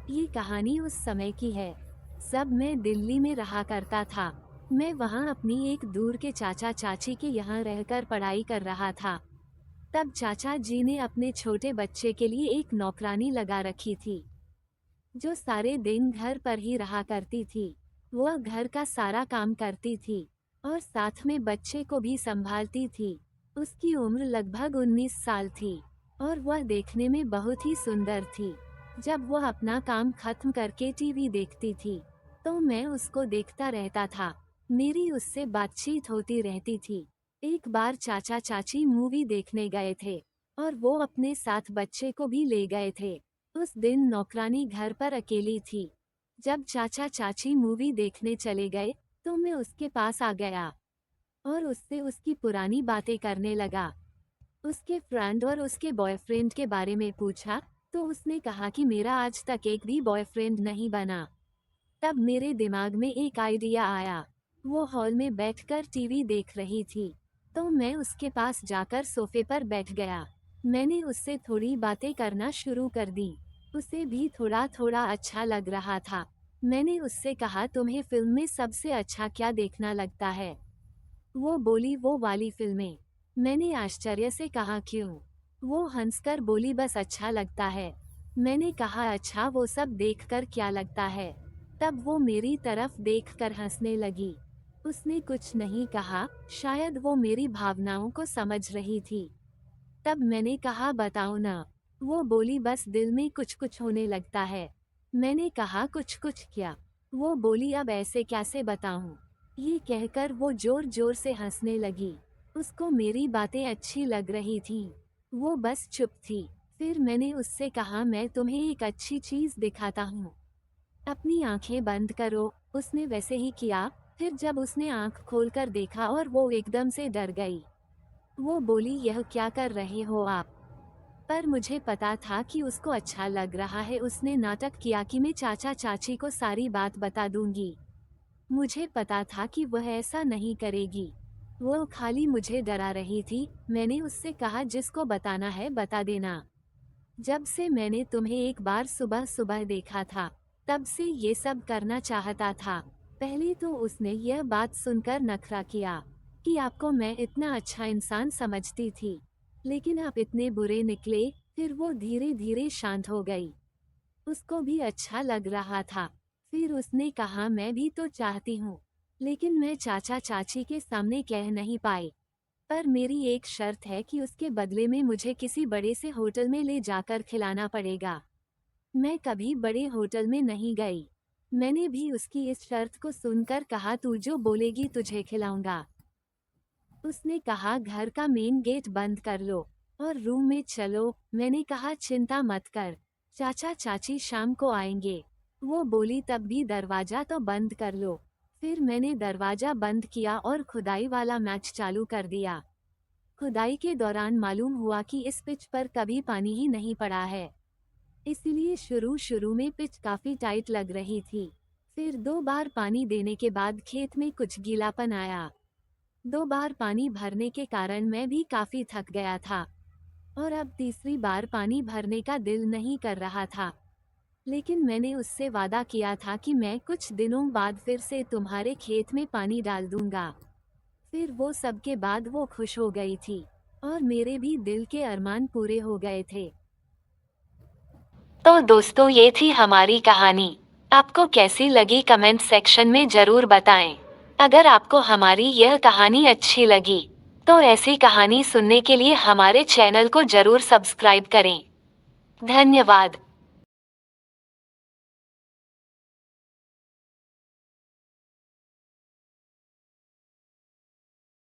ये कहानी उस समय की है। सब मैं दिल्ली में रहा करता था। मैं वहाँ अपनी एक दूर के चाचा चाची के यहाँ रहकर पढ़ाई कर रहा था। तब चाचा जी ने अपने छोटे बच्चे के लिए एक नौकरानी लगा रखी थी, जो सारे दिन घर पर ही रहा करती थी। वह घर का सारा काम करती थी और साथ में बच्चे को भी संभालती थी। उसकी उम्र लगभग 19 साल थी और वह देखने में बहुत ही सुंदर थी। जब वह अपना काम खत्म करके टीवी देखती थी, तो मैं उसको देखता रहता था। मेरी उससे बातचीत होती रहती थी। एक बार चाचा चाची मूवी देखने गए थे और वो अपने साथ बच्चे को भी ले गए थे। उस दिन नौकरानी घर पर अकेली थी। जब चाचा चाची मूवी देखने चले गए, तो मैं उसके पास आ गया और उससे उसकी पुरानी बातें करने लगा। उसके फ्रेंड और उसके बॉयफ्रेंड के बारे में पूछा, तो उसने कहा कि मेरा आज तक एक भी बॉयफ्रेंड नहीं बना। तब मेरे दिमाग में एक आइडिया आया। वो हॉल में बैठकर टीवी देख रही थी, तो मैं उसके पास जाकर सोफे पर बैठ गया। मैंने उससे थोड़ी बातें करना शुरू कर दी। उसे भी थोड़ा थोड़ा अच्छा लग रहा था। मैंने उससे कहा, तुम्हें फिल्म में सबसे अच्छा क्या देखना लगता है? वो बोली, वो वाली फिल्में। मैंने आश्चर्य से कहा, क्यों? वो हंसकर बोली, बस अच्छा लगता है। मैंने कहा, अच्छा, वो सब देखकर क्या लगता है? तब वो मेरी तरफ देखकर हंसने लगी। उसने कुछ नहीं कहा, शायद वो मेरी भावनाओं को समझ रही थी। तब मैंने कहा, बताओ ना। वो बोली, बस दिल में कुछ कुछ होने लगता है। मैंने कहा, कुछ कुछ क्या? वो बोली, अब ऐसे कैसे बताऊं? ये कहकर वो जोर जोर से हंसने लगी। उसको मेरी बातें अच्छी लग रही थीं। वो बस चुप थी। फिर मैंने उससे कहा, मैं तुम्हें एक अच्छी चीज दिखाता हूँ। अपनी आंखें बंद करो। उसने वैसे ही किया। फिर जब उसने आंख खोलकर देखा और वो एकदम से डर गई। वो बोली, यह क्या कर रहे हो आप? पर मुझे पता था कि उसको अच्छा लग रहा है। उसने नाटक किया कि मैं चाचा चाची को सारी बात बता दूंगी। मुझे पता था कि वह ऐसा नहीं करेगी। वो खाली मुझे डरा रही थी। मैंने उससे कहा, जिसको बताना है बता देना। जब से मैंने तुम्हें एक बार सुबह सुबह देखा था, तब से ये सब करना चाहता था। पहले तो उसने यह बात सुनकर नखरा किया कि आपको मैं इतना अच्छा इंसान समझती थी, लेकिन आप इतने बुरे निकले। फिर वो धीरे धीरे शांत हो गई। उसको भी अच्छा लग रहा था। फिर उसने कहा, मैं भी तो चाहती हूँ, लेकिन मैं चाचा चाची के सामने कह नहीं पाई। पर मेरी एक शर्त है कि उसके बदले में मुझे किसी बड़े से होटल में ले जाकर खिलाना पड़ेगा। मैं कभी बड़े होटल में नहीं गई। मैंने भी उसकी इस शर्त को सुनकर कहा, तू जो बोलेगी तुझे खिलाऊंगा। उसने कहा, घर का मेन गेट बंद कर लो और रूम में चलो। मैंने कहा, चिंता मत कर, चाचा चाची शाम को आएंगे। वो बोली, तब भी दरवाजा तो बंद कर लो। फिर मैंने दरवाजा बंद किया और खुदाई वाला मैच चालू कर दिया। खुदाई के दौरान मालूम हुआ कि इस पिच पर कभी पानी ही नहीं पड़ा है, इसलिए शुरू शुरू में पिच काफी टाइट लग रही थी। फिर 2 बार पानी देने के बाद खेत में कुछ गीलापन आया। 2 बार पानी भरने के कारण मैं भी काफी थक गया था और अब तीसरी बार पानी भरने का दिल नहीं कर रहा था। लेकिन मैंने उससे वादा किया था कि मैं कुछ दिनों बाद फिर से तुम्हारे खेत में पानी डाल दूंगा। फिर वो सब के बाद वो खुश हो गई थी और मेरे भी दिल के अरमान पूरे हो गए थे। तो दोस्तों, ये थी हमारी कहानी। आपको कैसी लगी कमेंट सेक्शन में जरूर बताएं। अगर आपको हमारी यह कहानी अच्छी लगी, तो ऐसी कहानी सुनने के लिए हमारे चैनल को जरूर सब्सक्राइब करें। धन्यवाद।